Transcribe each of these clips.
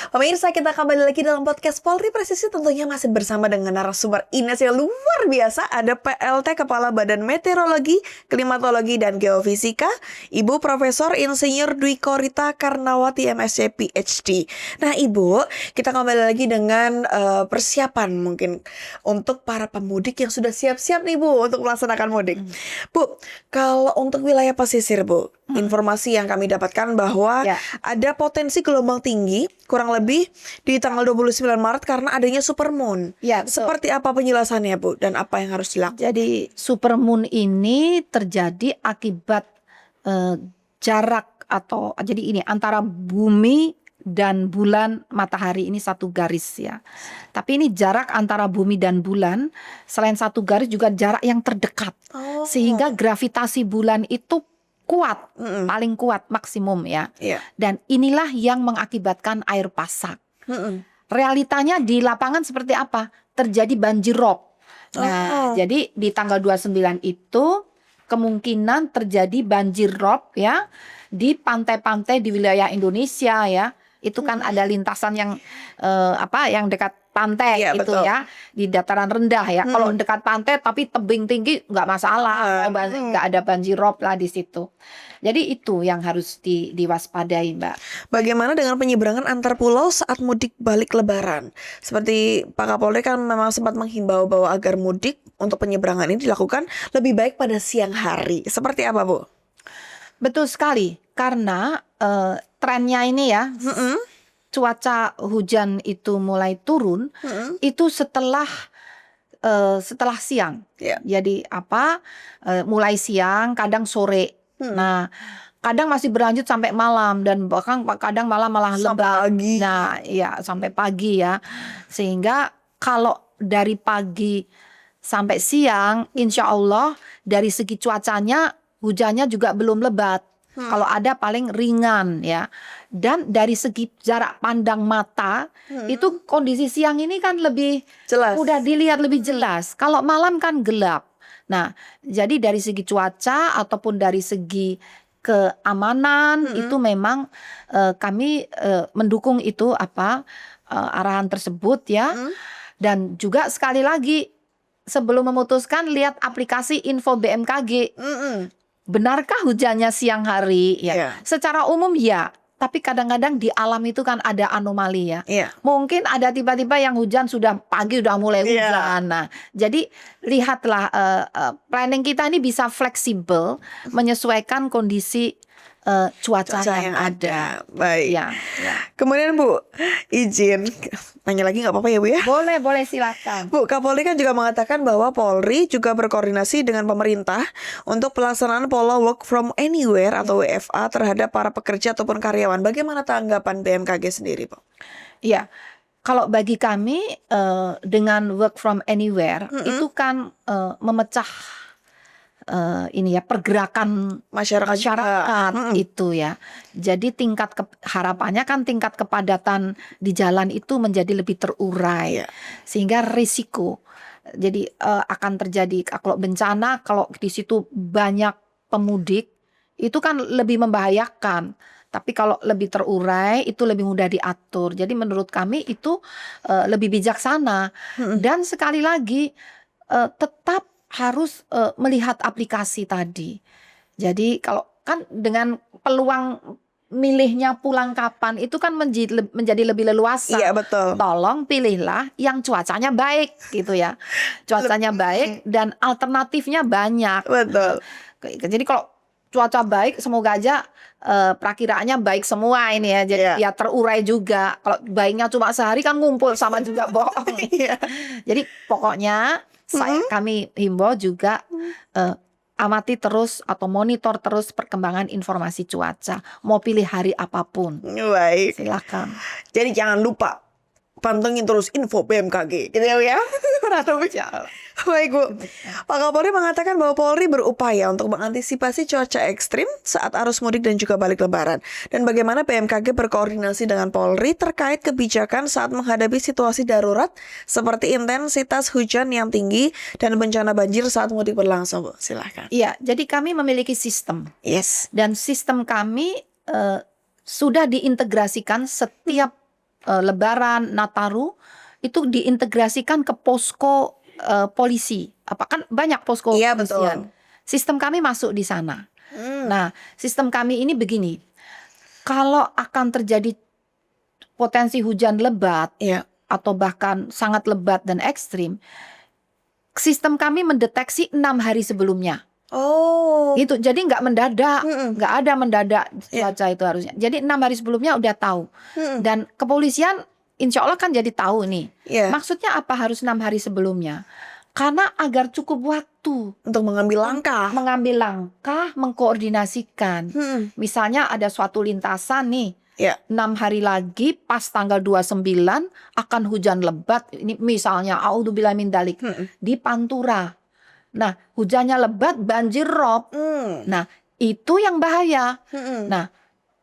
Pemirsa, kita kembali lagi dalam podcast Polri Presisi, tentunya masih bersama dengan narasumber Ines yang luar biasa. Ada PLT Kepala Badan Meteorologi, Klimatologi, dan Geofisika, Ibu Profesor Insinyur Dwi Korita Karnawati MSc PhD. Nah Ibu, kita kembali lagi dengan persiapan mungkin untuk para pemudik yang sudah siap-siap nih Bu untuk melaksanakan mudik. Bu, kalau untuk wilayah pesisir Bu, informasi yang kami dapatkan bahwa ada potensi gelombang tinggi kurang lebih di tanggal 29 Maret karena adanya supermoon. Ya, betul. Seperti apa penjelasannya Bu dan apa yang harus dilakukan? Jadi supermoon ini terjadi akibat jarak atau jadi ini antara bumi dan bulan matahari ini satu garis ya. Tapi ini jarak antara bumi dan bulan selain satu garis juga jarak yang terdekat. Sehingga gravitasi bulan itu kuat, paling kuat maksimum ya. Dan inilah yang mengakibatkan air pasang. Realitanya di lapangan seperti apa? Terjadi banjir rob. Nah, jadi di tanggal 29 itu kemungkinan terjadi banjir rob ya di pantai-pantai di wilayah Indonesia ya. Itu kan ada lintasan yang yang dekat pantai gitu ya, di dataran rendah ya. Kalau dekat pantai tapi tebing tinggi nggak masalah, nggak ada banjir rob lah di situ. Jadi itu yang harus diwaspadai, Mbak. Bagaimana dengan penyeberangan antar pulau saat mudik balik Lebaran? Seperti Pak Kapolri kan memang sempat menghimbau bahwa agar mudik untuk penyeberangan ini dilakukan lebih baik pada siang hari. Seperti apa, Bu? Betul sekali, karena trennya ini ya, cuaca hujan itu mulai turun itu setelah siang. Jadi mulai siang, kadang sore. Nah, kadang masih berlanjut sampai malam dan bahkan kadang malah lebat. Pagi. Nah, ya sampai pagi ya. Sehingga kalau dari pagi sampai siang, insya Allah dari segi cuacanya hujannya juga belum lebat. Kalau ada paling ringan ya. Dan dari segi jarak pandang mata itu kondisi siang ini kan lebih jelas. Udah dilihat lebih jelas. Kalau malam kan gelap. Nah, jadi dari segi cuaca ataupun dari segi keamanan itu memang kami mendukung itu arahan tersebut ya. Dan juga sekali lagi sebelum memutuskan lihat aplikasi info BMKG. Benarkah hujannya siang hari? Ya. Secara umum ya, tapi kadang-kadang di alam itu kan ada anomali ya. Mungkin ada tiba-tiba yang hujan sudah pagi udah mulai hujan. Nah, jadi lihatlah planning kita ini bisa fleksibel menyesuaikan kondisi cuaca yang ada. Baik. Kemudian Bu, izin nanya lagi nggak apa-apa ya Bu ya? Boleh silakan. Bu, Kapolri kan juga mengatakan bahwa Polri juga berkoordinasi dengan pemerintah untuk pelaksanaan pola work from anywhere atau WFA terhadap para pekerja ataupun karyawan. Bagaimana tanggapan BMKG sendiri, Bu? Iya. Kalau bagi kami dengan work from anywhere itu kan memecah pergerakan masyarakat itu ya. Jadi harapannya kan tingkat kepadatan di jalan itu menjadi lebih terurai. Sehingga risiko jadi akan terjadi kalau bencana, kalau di situ banyak pemudik itu kan lebih membahayakan. Tapi kalau lebih terurai itu lebih mudah diatur. Jadi menurut kami itu lebih bijaksana. Dan sekali lagi tetap harus melihat aplikasi tadi. Jadi kalau kan dengan peluang milihnya pulang kapan itu kan menjadi lebih leluasa. Iya, betul. Tolong pilihlah yang cuacanya baik gitu ya. Cuacanya baik dan alternatifnya banyak. Betul. Jadi kalau cuaca baik semoga aja perakiraannya baik semua ini ya. Jadi ya terurai juga. Kalau baiknya cuma sehari kan ngumpul sama juga bohong. Jadi pokoknya kami himbau juga amati terus atau monitor terus perkembangan informasi cuaca. Mau pilih hari apapun. Baik. Silakan. Jadi jangan lupa pantengin terus info BMKG. Gitu ya. Baik Bu. Pak Kapolri mengatakan bahwa Polri berupaya untuk mengantisipasi cuaca ekstrim saat arus mudik dan juga balik Lebaran. Dan bagaimana BMKG berkoordinasi dengan Polri terkait kebijakan saat menghadapi situasi darurat seperti intensitas hujan yang tinggi dan bencana banjir saat mudik berlangsung, Bu. Silahkan. Iya, jadi kami memiliki sistem. Yes. Dan sistem kami sudah diintegrasikan setiap Lebaran, Nataru itu diintegrasikan ke posko polisi. Apa kan banyak posko Iya, polisian. betul. Sistem kami masuk di sana. Hmm. Nah, sistem kami ini begini. Kalau akan terjadi potensi hujan lebat Iya. atau bahkan sangat lebat dan ekstrim, sistem kami mendeteksi 6 hari sebelumnya. Oh. Gitu. Jadi nggak mendadak, nggak ada mendadak Iya. cuaca itu harusnya. Jadi 6 hari sebelumnya udah tahu. Dan kepolisian insya Allah kan jadi tahu nih. Iya. Maksudnya apa harus 6 hari sebelumnya? Karena agar cukup waktu Untuk mengambil langkah. mengkoordinasikan. Misalnya ada suatu lintasan nih, Iya. 6 hari lagi pas tanggal 29 akan hujan lebat. Ini misalnya a'udzubillahi min dzalik di Pantura. Nah, hujannya lebat, banjir rob. Nah, itu yang bahaya. Nah,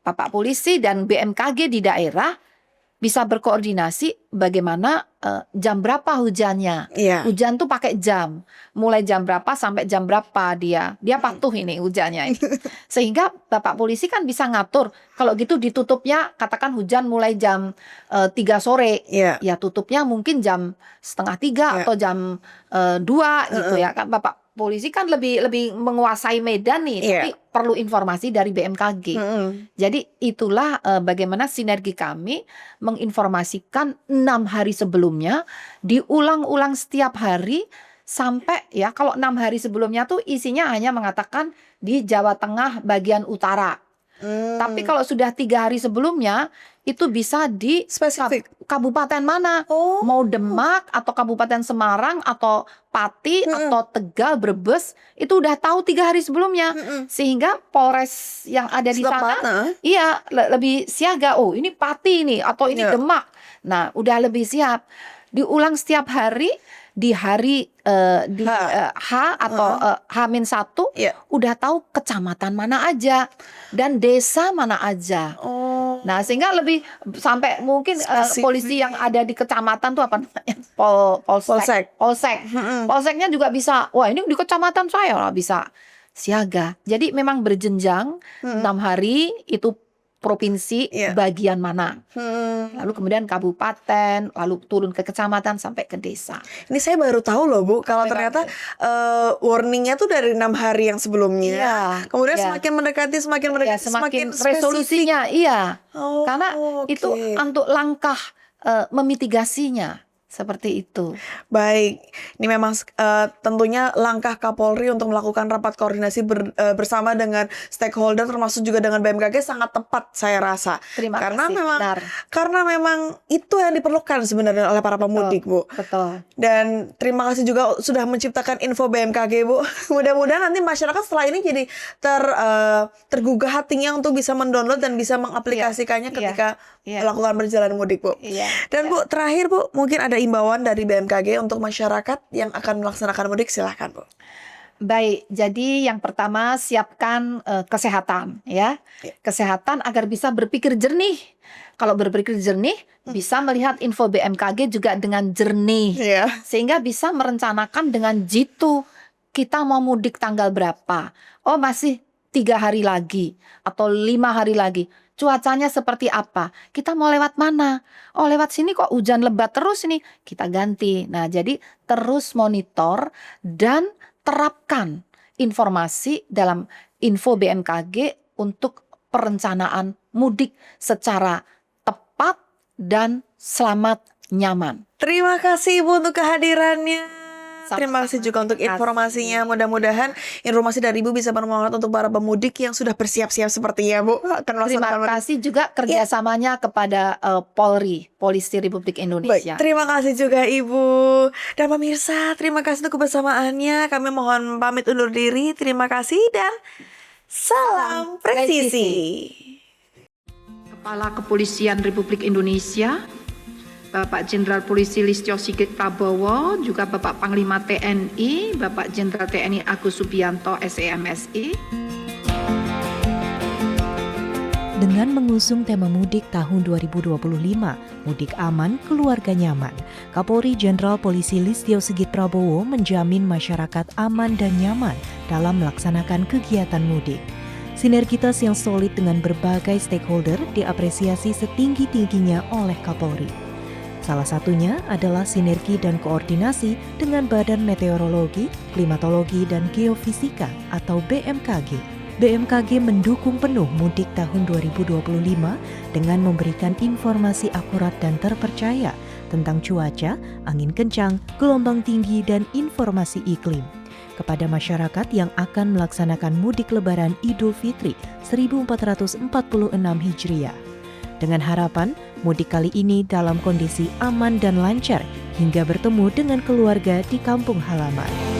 Bapak Polisi dan BMKG di daerah bisa berkoordinasi bagaimana jam berapa hujannya. Iya. Hujan tuh pakai jam. Mulai jam berapa sampai jam berapa dia patuh ini hujannya ini. Sehingga Bapak Polisi kan bisa ngatur. Kalau gitu ditutupnya katakan hujan mulai jam 3 sore. Iya. Ya tutupnya mungkin jam setengah 3 Iya. atau jam 2 gitu ya kan. Bapak Polisi kan lebih menguasai medan nih, Iya. tapi perlu informasi dari BMKG. Jadi itulah bagaimana sinergi kami menginformasikan 6 hari sebelumnya, diulang-ulang setiap hari sampai ya kalau 6 hari sebelumnya tuh isinya hanya mengatakan di Jawa Tengah bagian utara. Tapi kalau sudah 3 hari sebelumnya itu bisa di Spesifik. kabupaten mana, Oh. mau Demak atau Kabupaten Semarang atau Pati atau Tegal, Brebes, itu udah tahu 3 hari sebelumnya. Sehingga Polres yang ada di Setempat, sana, iya lebih siaga. Oh ini Pati nih atau ini Iya. Demak. Nah udah lebih siap. Diulang setiap hari di hari di H atau H-1 Iya. udah tahu kecamatan mana aja dan desa mana aja. Oh. Nah, sehingga lebih sampai mungkin Spesifik. polisi yang ada di kecamatan tuh apa namanya? Polsek. Polseknya juga bisa. Wah, ini di kecamatan saya lah bisa siaga. Jadi memang berjenjang 6 hari itu provinsi Iya. bagian mana. Lalu kemudian kabupaten, lalu turun ke kecamatan sampai ke desa. Ini saya baru tahu loh Bu, kalau Memang ternyata warningnya tuh dari 6 hari yang sebelumnya. Iya, Kemudian iya. semakin mendekati, semakin Ya, mendekati, semakin spesifik. resolusinya, iya. Oh, Karena itu oke. untuk langkah memitigasinya seperti itu. Baik, ini memang tentunya langkah Kapolri untuk melakukan rapat koordinasi bersama dengan stakeholder termasuk juga dengan BMKG sangat tepat saya rasa. Terima Karena kasih. memang Benar. karena memang itu yang diperlukan sebenarnya oleh para pemudik, Bu. Betul. Dan terima kasih juga sudah menciptakan info BMKG, Bu. Mudah-mudahan nanti masyarakat setelah ini jadi tergugah hatinya untuk bisa mendownload dan bisa mengaplikasikannya Iya. ketika Iya. melakukan perjalanan mudik, Bu. Iya. Dan Bu, terakhir Bu, mungkin ada imbauan dari BMKG untuk masyarakat yang akan melaksanakan mudik, silahkan Bu. Baik, jadi yang pertama siapkan kesehatan ya. Kesehatan agar bisa berpikir jernih. Kalau berpikir jernih bisa melihat info BMKG juga dengan jernih. Iya. Sehingga bisa merencanakan dengan jitu. Kita mau mudik tanggal berapa? Oh masih 3 hari lagi atau 5 hari lagi. Cuacanya seperti apa? Kita mau lewat mana? Oh lewat sini kok hujan lebat terus nih. Kita ganti. Nah jadi terus monitor dan terapkan informasi dalam info BMKG untuk perencanaan mudik secara tepat dan selamat nyaman. Terima kasih Ibu untuk kehadirannya. Sama-sama. Terima kasih juga untuk Terima kasih. informasinya. Mudah-mudahan informasi dari Ibu bisa bermanfaat untuk para pemudik yang sudah bersiap-siap sepertinya, Bu. Akan Terima melaksanakan mudik. kasih juga kerjasamanya kepada Polri, Polisi Republik Baik, Indonesia. terima kasih juga Ibu. Dan pemirsa, terima kasih untuk kebersamaannya. Kami mohon pamit undur diri. Terima kasih dan salam presisi. Kepala Kepolisian Republik Indonesia, Bapak Jenderal Polisi Listio Sigit Prabowo, juga Bapak Panglima TNI, Bapak Jenderal TNI Agus Subianto, SEMSI. Dengan mengusung tema mudik tahun 2025, mudik aman, keluarga nyaman, Kapolri Jenderal Polisi Listio Sigit Prabowo menjamin masyarakat aman dan nyaman dalam melaksanakan kegiatan mudik. Sinergitas yang solid dengan berbagai stakeholder diapresiasi setinggi-tingginya oleh Kapolri. Salah satunya adalah sinergi dan koordinasi dengan Badan Meteorologi, Klimatologi, dan Geofisika atau BMKG. BMKG mendukung penuh mudik tahun 2025 dengan memberikan informasi akurat dan terpercaya tentang cuaca, angin kencang, gelombang tinggi, dan informasi iklim kepada masyarakat yang akan melaksanakan mudik Lebaran Idul Fitri 1446 Hijriah. Dengan harapan mudik kali ini dalam kondisi aman dan lancar hingga bertemu dengan keluarga di kampung halaman.